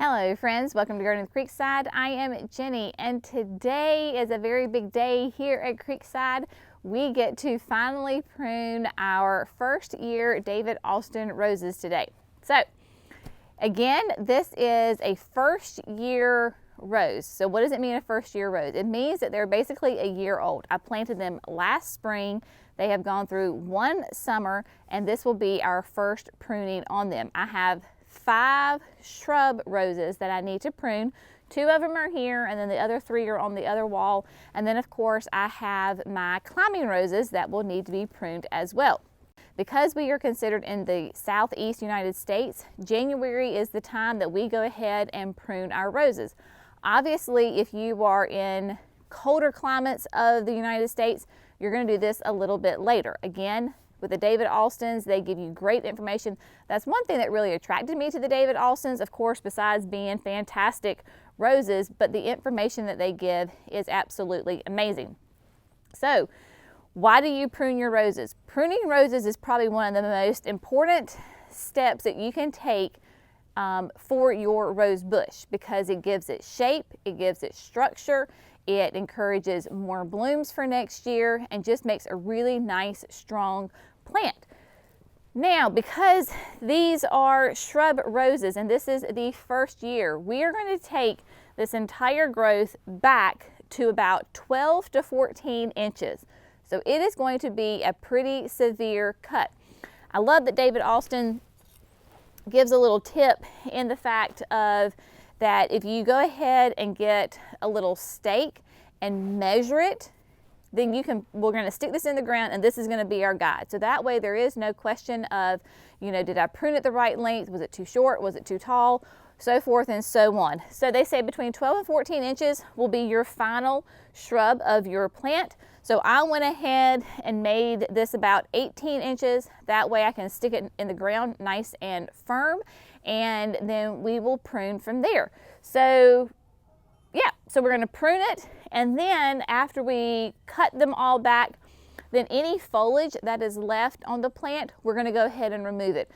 Hello friends, welcome to Gardening with Creekside. I am Jenny and today is a very big day here at Creekside. We get to finally prune our first year David Austin roses today. So again, this is a first year rose. So what does it mean, a first year rose? It means that they're basically a year old. I planted them last spring. They have gone through one summer and this will be our first pruning on them. I have 5 shrub roses that I need to prune. 2 of them are here and then the other 3 are on the other wall. And then of course I have my climbing roses that will need to be pruned as well. Because we are considered in the southeast United States, January is the time that we go ahead and prune our roses. Obviously, if you are in colder climates of the United States, you're going to do this a little bit later. Again, with the David Austins, they give you great information. That's one thing that really attracted me to the David Austins, of course, besides being fantastic roses, but the information that they give is absolutely amazing. So, why do you prune your roses? Pruning roses is probably one of the most important steps that you can take for your rose bush because it gives it shape, it gives it structure, it encourages more blooms for next year and just makes a really nice, strong plant. Now, because these are shrub roses and this is the first year, we are going to take this entire growth back to about 12 to 14 inches. So it is going to be a pretty severe cut. I love that David Austin gives a little tip in the fact of that if you go ahead and get a little stake and measure it, then we're going to stick this in the ground and this is going to be our guide. So that way there is no question of, did I prune it the right length? Was it too short? Was it too tall? So forth and so on. So they say between 12 and 14 inches will be your final shrub of your plant. So I went ahead and made this about 18 inches. That way I can stick it in the ground nice and firm, and then we will prune from there. So yeah, so we're going to prune it, and then after we cut them all back, then any foliage that is left on the plant, we're going to go ahead and remove it.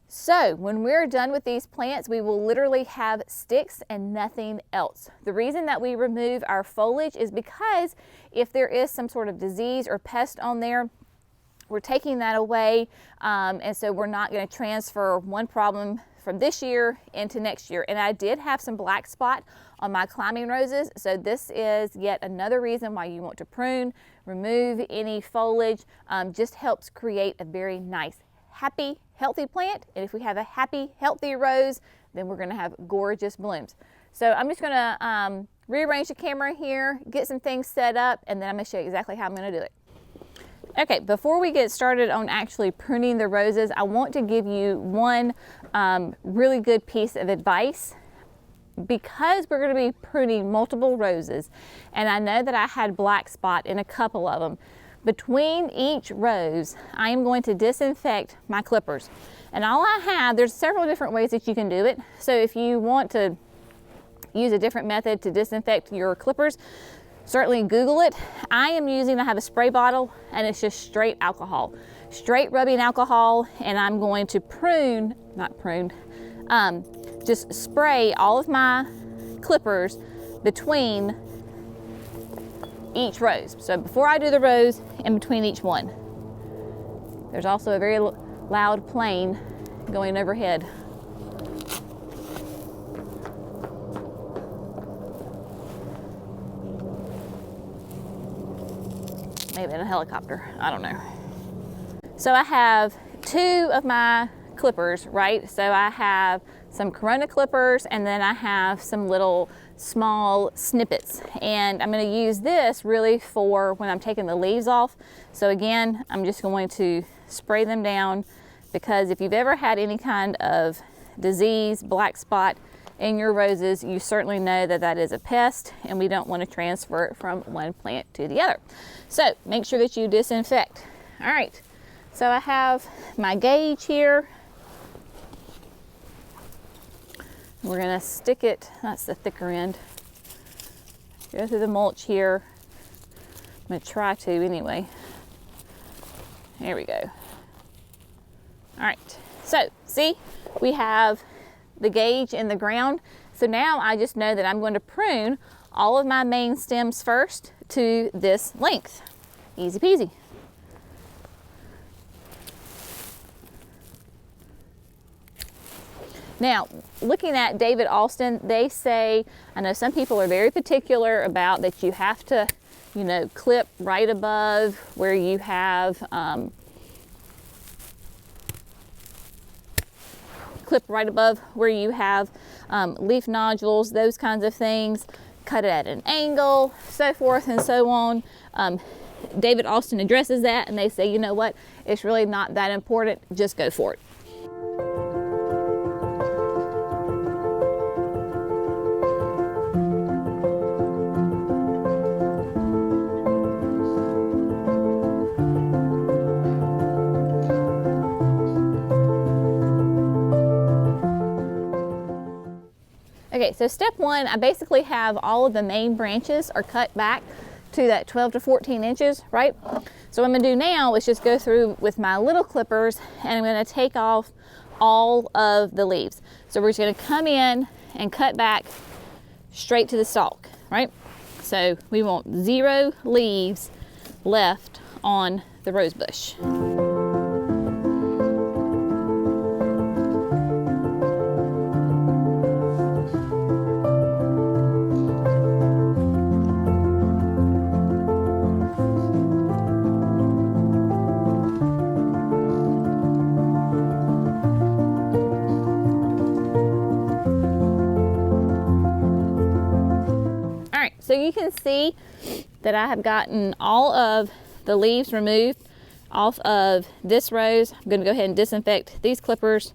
So when we're done with these plants, we will literally have sticks and nothing else. The reason that we remove our foliage is because if there is some sort of disease or pest on there, we're taking that away, and so we're not going to transfer one problem from this year into next year. And I did have some black spot on my climbing roses, so this is yet another reason why you want to prune, remove any foliage. Just helps create a very nice, happy, healthy plant. And if we have a happy, healthy rose, then we're going to have gorgeous blooms. So I'm just going to rearrange the camera here, get some things set up, and then I'm going to show you exactly how I'm going to do it. Okay, before we get started on actually pruning the roses, I want to give you one really good piece of advice. Because we're going to be pruning multiple roses, and I know that I had black spot in a couple of them, between each rose, I am going to disinfect my clippers. And all I have, there's several different ways that you can do it. So if you want to use a different method to disinfect your clippers, certainly Google it. I have a spray bottle and it's just straight alcohol, straight rubbing alcohol, and I'm going to just spray all of my clippers between each rose. So before I do the rose, in between each one. There's also a very loud plane going overhead. Maybe in a helicopter, I don't know. So I have 2 of my clippers, right? So I have some Corona clippers and then I have some little small snippets, and I'm going to use this really for when I'm taking the leaves off. So again, I'm just going to spray them down, because if you've ever had any kind of disease, black spot in your roses, you certainly know that that is a pest and we don't want to transfer it from one plant to the other. So make sure that you disinfect. All right, so I have my gauge here. We're going to stick it, that's the thicker end, go through the mulch here. I'm going to try to anyway. There we go. All right, so see, we have the gauge in the ground. So now I just know that I'm going to prune all of my main stems first to this length. Easy peasy. Now, looking at David Austin, they say, I know some people are very particular about that you have to, you know, clip right above where you have, leaf nodules, those kinds of things, cut it at an angle, so forth and so on. David Austin addresses that, and they say, you know what, it's really not that important, just go for it. Okay, so step one, I basically have all of the main branches are cut back to that 12 to 14 inches, right? So what I'm gonna do now is just go through with my little clippers and I'm gonna take off all of the leaves. So we're just gonna come in and cut back straight to the stalk, right? So we want 0 leaves left on the rose bush. So you can see that I have gotten all of the leaves removed off of this rose. I'm going to go ahead and disinfect these clippers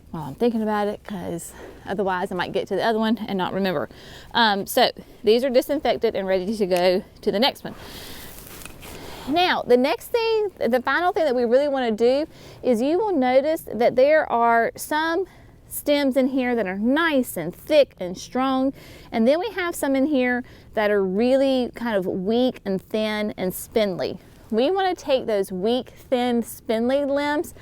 while I'm thinking about it, because otherwise I might get to the other one and not remember. So these are disinfected and ready to go to the next one. Now, the next thing, the final thing that we really want to do is you will notice that there are some stems in here that are nice and thick and strong, and then we have some in here that are really kind of weak and thin and spindly. We want to take those weak, thin, spindly limbs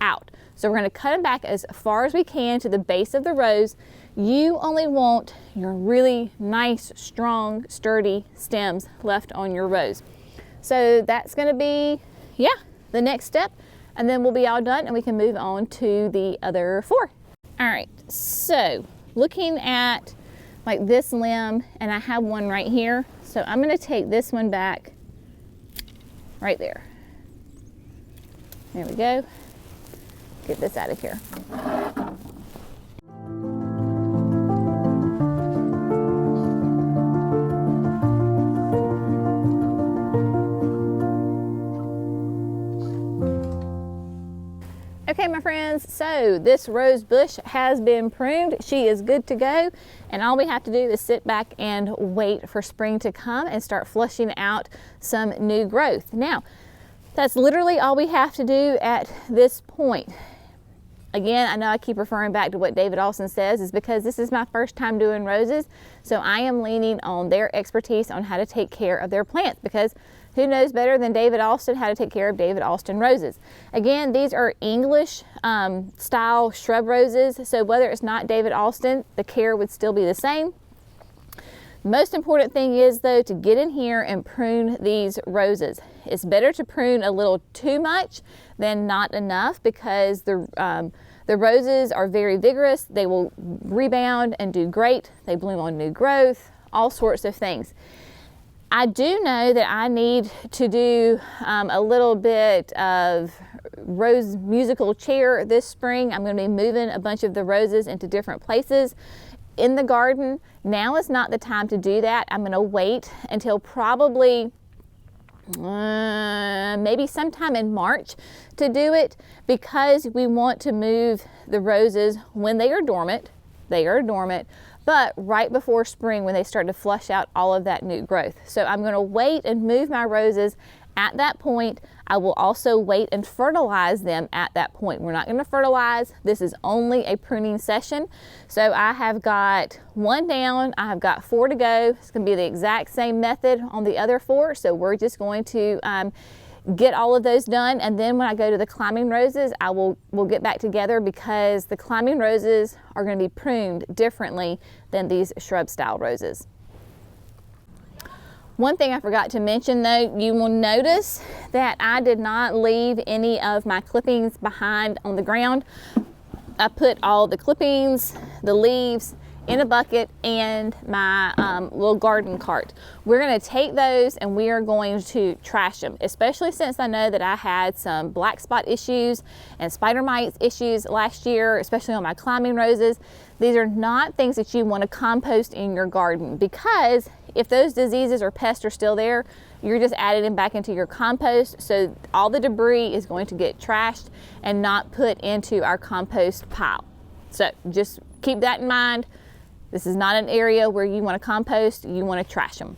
out. So we're going to cut them back as far as we can to the base of the rose. You only want your really nice, strong, sturdy stems left on your rose. So that's going to be, the next step, and then we'll be all done and we can move on to the other 4. All right, so looking at like this limb, and I have one right here, so I'm going to take this one back right there. There we go. Get this out of here. Okay, my friends, so this rose bush has been pruned. She is good to go, and all we have to do is sit back and wait for spring to come and start flushing out some new growth. Now, that's literally all we have to do at this point. Again, I know I keep referring back to what David Austin says, is because this is my first time doing roses, so I am leaning on their expertise on how to take care of their plants, because who knows better than David Austin how to take care of David Austin roses. Again, these are English style shrub roses, so whether it's not David Austin, the care would still be the same. Most important thing is, though, to get in here and prune these roses. It's better to prune a little too much than not enough, because the roses are very vigorous. They will rebound and do great. They bloom on new growth, all sorts of things. I do know that I need to do a little bit of rose musical chair this spring. I'm going to be moving a bunch of the roses into different places in the garden. Now is not the time to do that. I'm going to wait until probably maybe sometime in March to do it, because we want to move the roses when they are dormant. They are dormant, but right before spring when they start to flush out all of that new growth. So I'm going to wait and move my roses at that point. I will also wait and fertilize them at that point. We're not going to fertilize. This is only a pruning session. So I have got 1 down. I have got 4 to go. It's going to be the exact same method on the other 4. So we're just going to get all of those done, and then when I go to the climbing roses, we'll get back together, because the climbing roses are going to be pruned differently than these shrub style roses. One thing I forgot to mention though, you will notice that I did not leave any of my clippings behind on the ground. I put all the clippings, the leaves, in a bucket and my little garden cart. We're going to take those and we are going to trash them, especially since I know that I had some black spot issues and spider mites issues last year, especially on my climbing roses. These are not things that you want to compost in your garden, because if those diseases or pests are still there, you're just adding them back into your compost. So all the debris is going to get trashed and not put into our compost pile. So just keep that in mind. This is not an area where you want to compost, you want to trash them.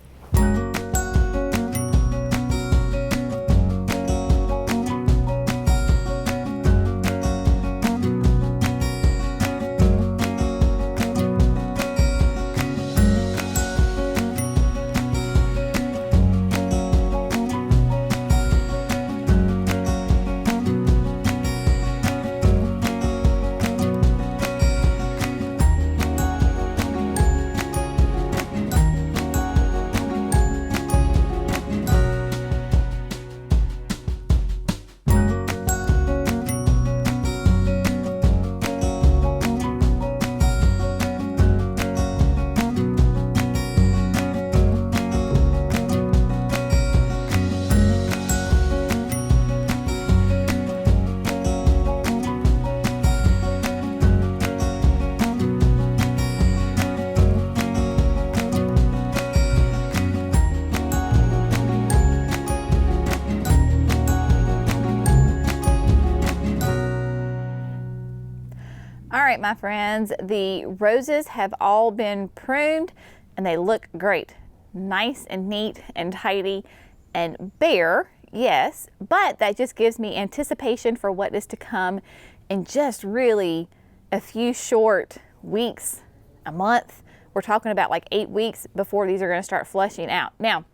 All right, my friends, the roses have all been pruned and they look great. Nice and neat and tidy and bare, yes, but that just gives me anticipation for what is to come in just really a few short weeks, a month. We're talking about like 8 weeks before these are going to start flushing out. Now,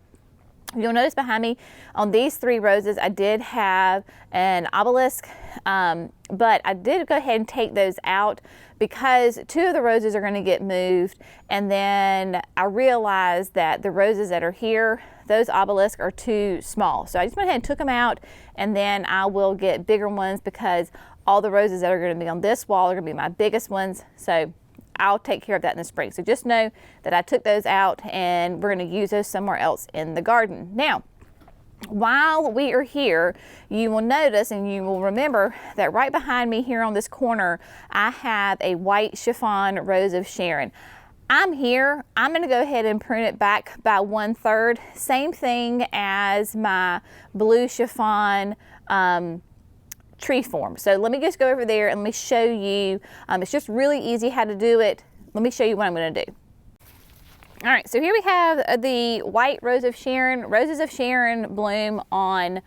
you'll notice behind me on these 3 roses, I did have an obelisk, but I did go ahead and take those out because 2 of the roses are going to get moved. And then I realized that the roses that are here, those obelisks are too small. So I just went ahead and took them out, and then I will get bigger ones because all the roses that are going to be on this wall are going to be my biggest ones. So I'll take care of that in the spring. So just know that I took those out and we're going to use those somewhere else in the garden. Now, while we are here, you will notice and you will remember that right behind me here on this corner, I have a white chiffon rose of Sharon. I'm here, I'm going to go ahead and prune it back by 1/3. Same thing as my blue chiffon tree form. So let me just go over there and let me show you. It's just really easy how to do it. Let me show you what I'm going to do. All right, so here we have the white rose of Sharon. Roses of Sharon bloom on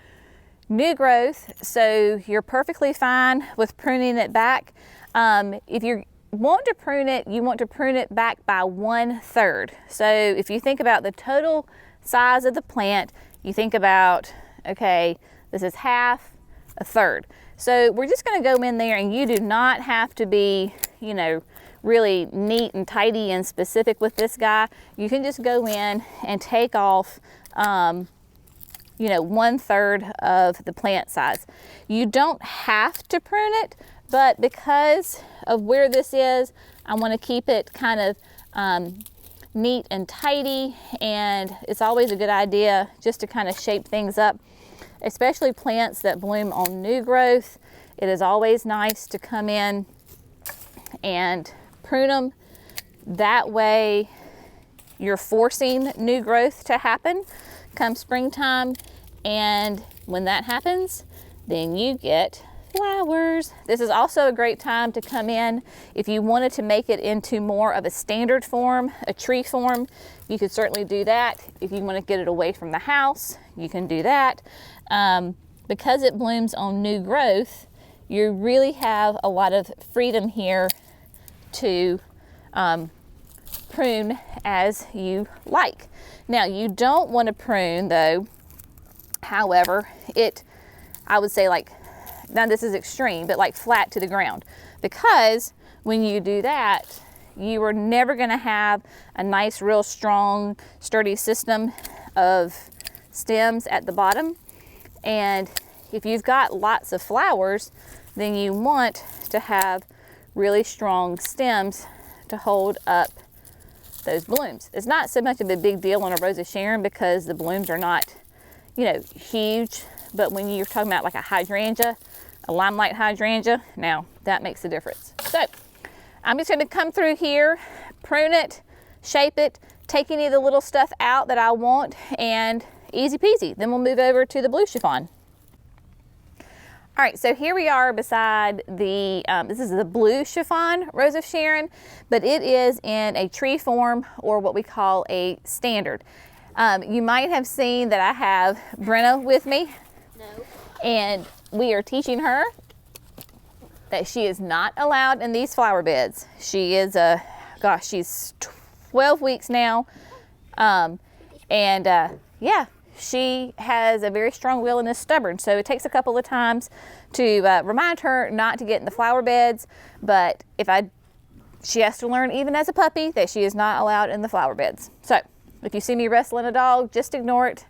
new growth, so you're perfectly fine with pruning it back. If you want to prune it, you want to prune it back by 1/3. So if you think about the total size of the plant, you think about, okay, this is half, 1/3. So we're just going to go in there, and you do not have to be, you know, really neat and tidy and specific with this guy. You can just go in and take off, you know, 1/3 of the plant size. You don't have to prune it, but because of where this is, I want to keep it kind of neat and tidy, and it's always a good idea just to kind of shape things up, especially plants that bloom on new growth. It is always nice to come in and prune them. That way you're forcing new growth to happen come springtime, and when that happens, then you get flowers. This is also a great time to come in if you wanted to make it into more of a standard form, a tree form. You could certainly do that. If you want to get it away from the house, you can do that. Because it blooms on new growth, you really have a lot of freedom here to prune as you like. Now, you don't want to prune though However, I would say like, now this is extreme, but like flat to the ground, because when you do that, you are never going to have a nice, real strong, sturdy system of stems at the bottom. And if you've got lots of flowers, then you want to have really strong stems to hold up those blooms. It's not so much of a big deal on a Rose of Sharon because the blooms are not, you know, huge. But when you're talking about like a hydrangea, a limelight hydrangea, now that makes a difference. So I'm just going to come through here, prune it, shape it, take any of the little stuff out that I want, and easy peasy. Then we'll move over to the blue chiffon. All right, so here we are beside the, this is the blue chiffon Rose of Sharon, but it is in a tree form, or what we call a standard. You might have seen that I have Brenna with me. No. And we are teaching her that she is not allowed in these flower beds. She is she's 12 weeks now. Yeah, she has a very strong will and is stubborn. So it takes a couple of times to remind her not to get in the flower beds. But she has to learn even as a puppy that she is not allowed in the flower beds. So if you see me wrestling a dog, just ignore it.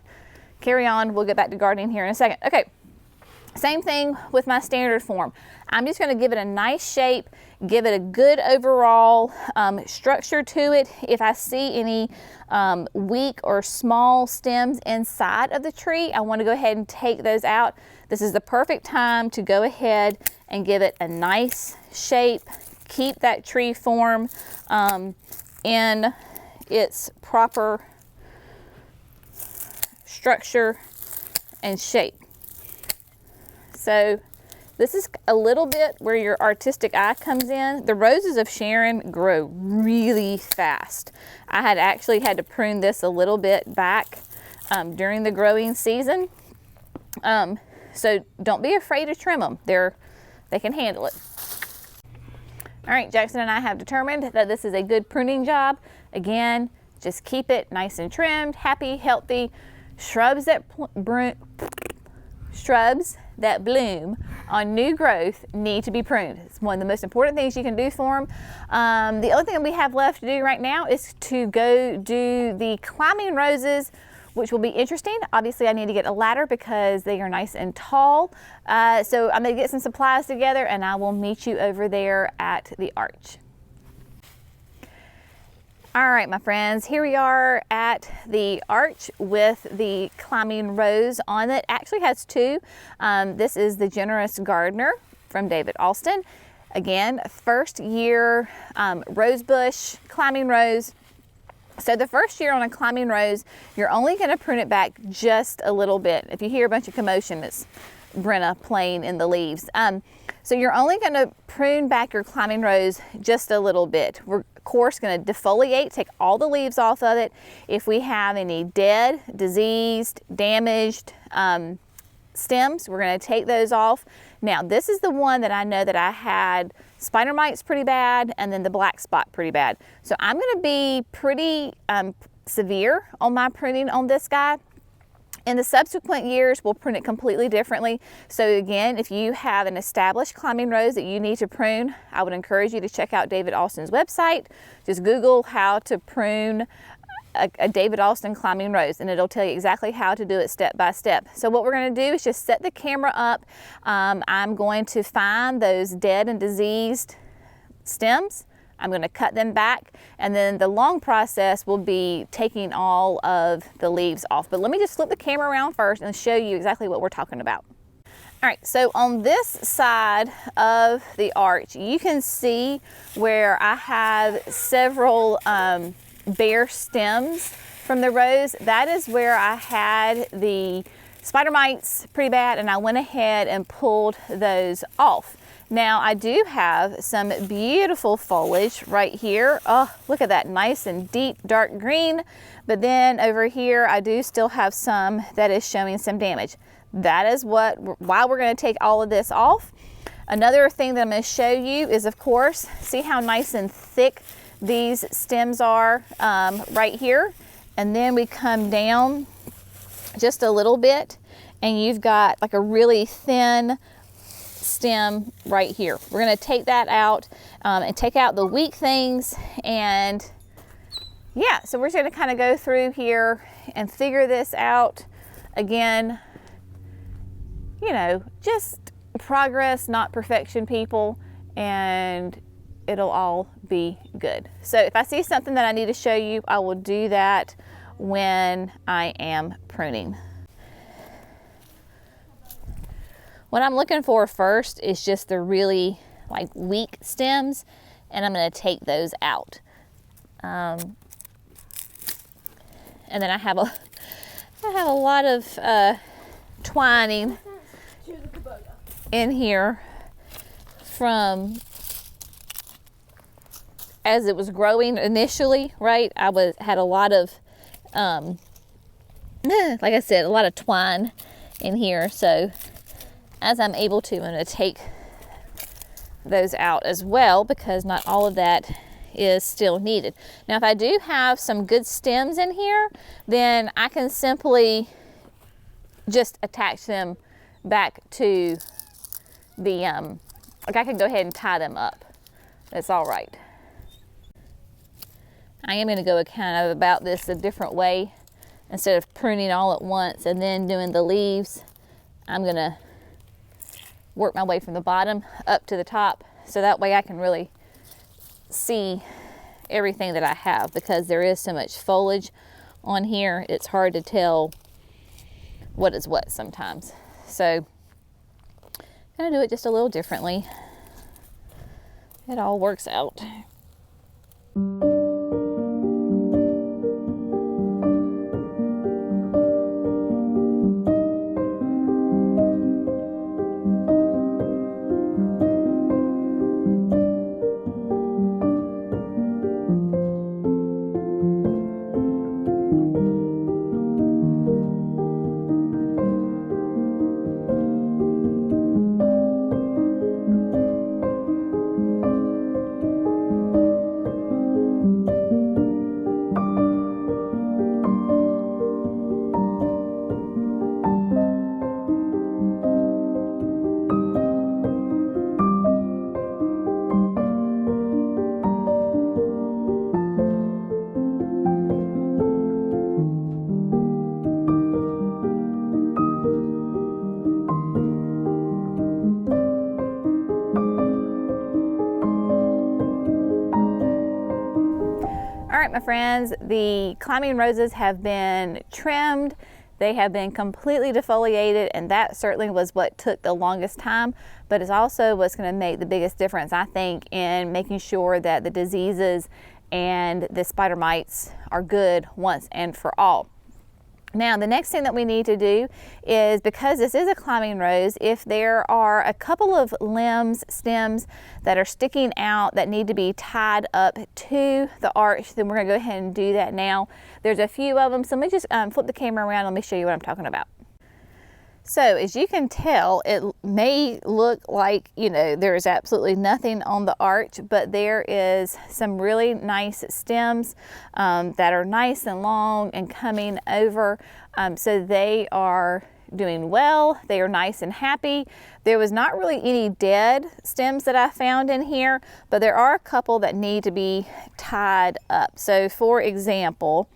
Carry on. We'll get back to gardening here in a second. Okay. Same thing with my standard form. I'm just going to give it a nice shape, give it a good overall structure to it. If I see any weak or small stems inside of the tree, I want to go ahead and take those out. This is the perfect time to go ahead and give it a nice shape, keep that tree form in its proper structure and shape. So this is a little bit where your artistic eye comes in. The Roses of Sharon grow really fast. I had actually had to prune this a little bit back during the growing season. So don't be afraid to trim them. They can handle it. All right, Jackson and I have determined that this is a good pruning job. Again, just keep it nice and trimmed, happy, healthy. Shrubs that bloom on new growth need to be pruned. It's one of the most important things you can do for them. The other thing that we have left to do right now is to go do the climbing roses, which will be interesting. Obviously, I need to get a ladder because they are nice and tall. So I'm gonna get some supplies together and I will meet you over there at the arch. All right, my friends, here we are at the arch with the climbing rose on it. Actually has two. This is the Generous Gardener from David Alston. Again, first year rose bush, climbing rose. So the first year on a climbing rose, you're only gonna prune it back just a little bit. If you hear a bunch of commotion, it's Brenna playing in the leaves. So you're only gonna prune back your climbing rose just a little bit. We're of course going to defoliate, take all the leaves off of it. If we have any dead, diseased, damaged stems, we're going to take those off. Now this is the one that I know that I had spider mites pretty bad and then the black spot pretty bad. So I'm going to be pretty severe on my pruning on this guy. In the subsequent years, we'll prune it completely differently. So again, if you have an established climbing rose that you need to prune, I would encourage you to check out David Alston's website. Just Google how to prune a David Alston climbing rose and it'll tell you exactly how to do it step by step. So what we're going to do is just set the camera up. I'm going to find those dead and diseased stems. I'm going to cut them back, and then the long process will be taking all of the leaves off. But let me just flip the camera around first and show you exactly what we're talking about. All right, so on this side of the arch, you can see where I have several bare stems from the rose. That is where I had the spider mites pretty bad, and I went ahead and pulled those off. Now I do have some beautiful foliage right here. Oh, look at that, nice and deep dark green. But then over here, I do still have some that is showing some damage. That is why we're going to take all of this off. Another thing that I'm going to show you is, of course, see how nice and thick these stems are right here. And then we come down just a little bit, and you've got like a really thin stem right here. We're going to take that out and take out the weak things. And yeah, so we're just going to kind of go through here and figure this out. Again, you know, just progress, not perfection, people, and it'll all be good. So if I see something that I need to show you, I will do that when I am pruning. What I'm looking for first is just the really like weak stems, and I'm going to take those out. And then I have a lot of twining in here from as it was growing initially, right? I had a lot of like I said, a lot of twine in here. So as I'm able to, I'm going to take those out as well, because not all of that is still needed. Now, if I do have some good stems in here, then I can simply just attach them back to the, like I can go ahead and tie them up. That's all right. I am going to go kind of about this a different way. Instead of pruning all at once and then doing the leaves, I'm going to work my way from the bottom up to the top, so that way I can really see everything that I have, because there is so much foliage on here, it's hard to tell what is what sometimes. So I'm going to do it just a little differently. It all works out. All right, my friends, the climbing roses have been trimmed. They have been completely defoliated, and that certainly was what took the longest time, but it's also what's going to make the biggest difference, I think, in making sure that the diseases and the spider mites are good once and for all. Now, the next thing that we need to do is, because this is a climbing rose, if there are a couple of limbs, stems that are sticking out that need to be tied up to the arch, then we're going to go ahead and do that now. There's a few of them, so let me just flip the camera around. Let me show you what I'm talking about. So as you can tell, it may look like, you know, there is absolutely nothing on the arch, but there is some really nice stems that are nice and long and coming over. So they are doing well. They are nice and happy. There was not really any dead stems that I found in here, but there are a couple that need to be tied up. So for example,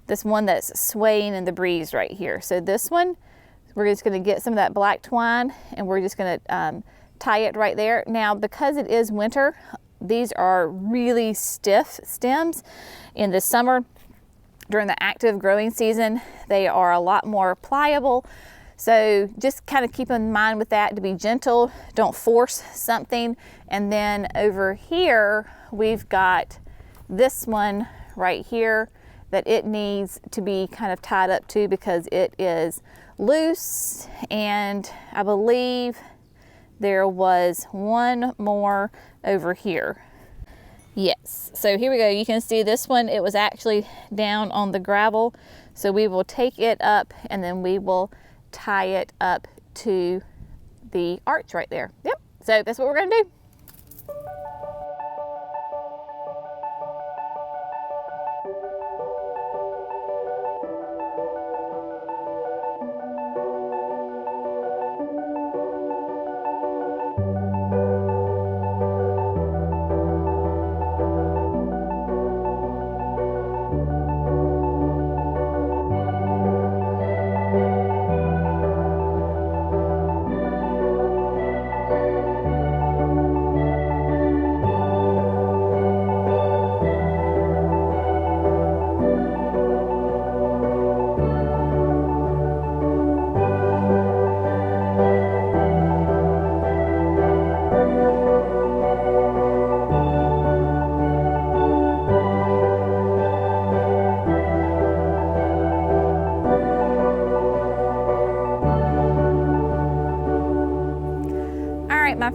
this one that's swaying in the breeze right here. So this one, we're just going to get some of that black twine and we're just going to tie it right there. Now, because it is winter, these are really stiff stems. In the summer, during the active growing season, they are a lot more pliable. So just kind of keep in mind with that to be gentle. Don't force something. And then over here, we've got this one right here that it needs to be kind of tied up to, because it is loose, and I believe there was one more over here. Yes, so here we go. You can see this one, it was actually down on the gravel. So we will take it up and then we will tie it up to the arch right there. Yep, so that's what we're gonna do.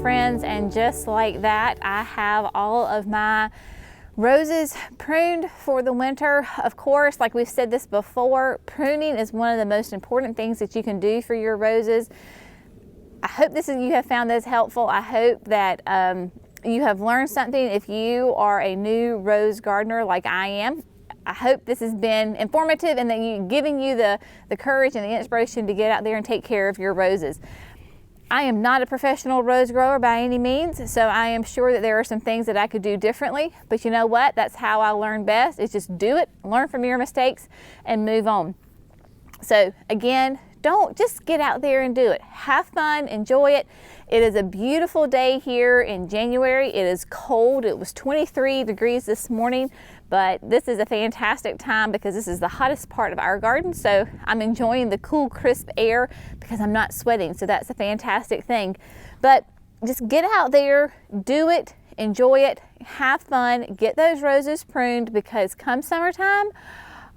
friends, and just like that, I have all of my roses pruned for the winter. Of course, like we've said this before, pruning is one of the most important things that you can do for your roses. I hope you have found this helpful. I hope that you have learned something. If you are a new rose gardener like I am, I hope this has been informative and that giving you the courage and the inspiration to get out there and take care of your roses. I am not a professional rose grower by any means, so I am sure that there are some things that I could do differently, but you know what? That's how I learn best, is just do it, learn from your mistakes, and move on. So again, just get out there and do it. Have fun, enjoy it. It is a beautiful day here in January. It is cold. It was 23 degrees this morning, but this is a fantastic time because this is the hottest part of our garden. So I'm enjoying the cool, crisp air because I'm not sweating. So that's a fantastic thing. But just get out there, do it, enjoy it, have fun, get those roses pruned, because come summertime,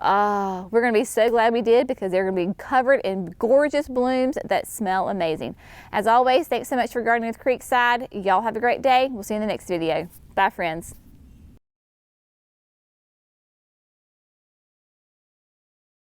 we're going to be so glad we did, because they're going to be covered in gorgeous blooms that smell amazing. As always, thanks so much for gardening with Creekside. Y'all have a great day. We'll see you in the next video. Bye, friends.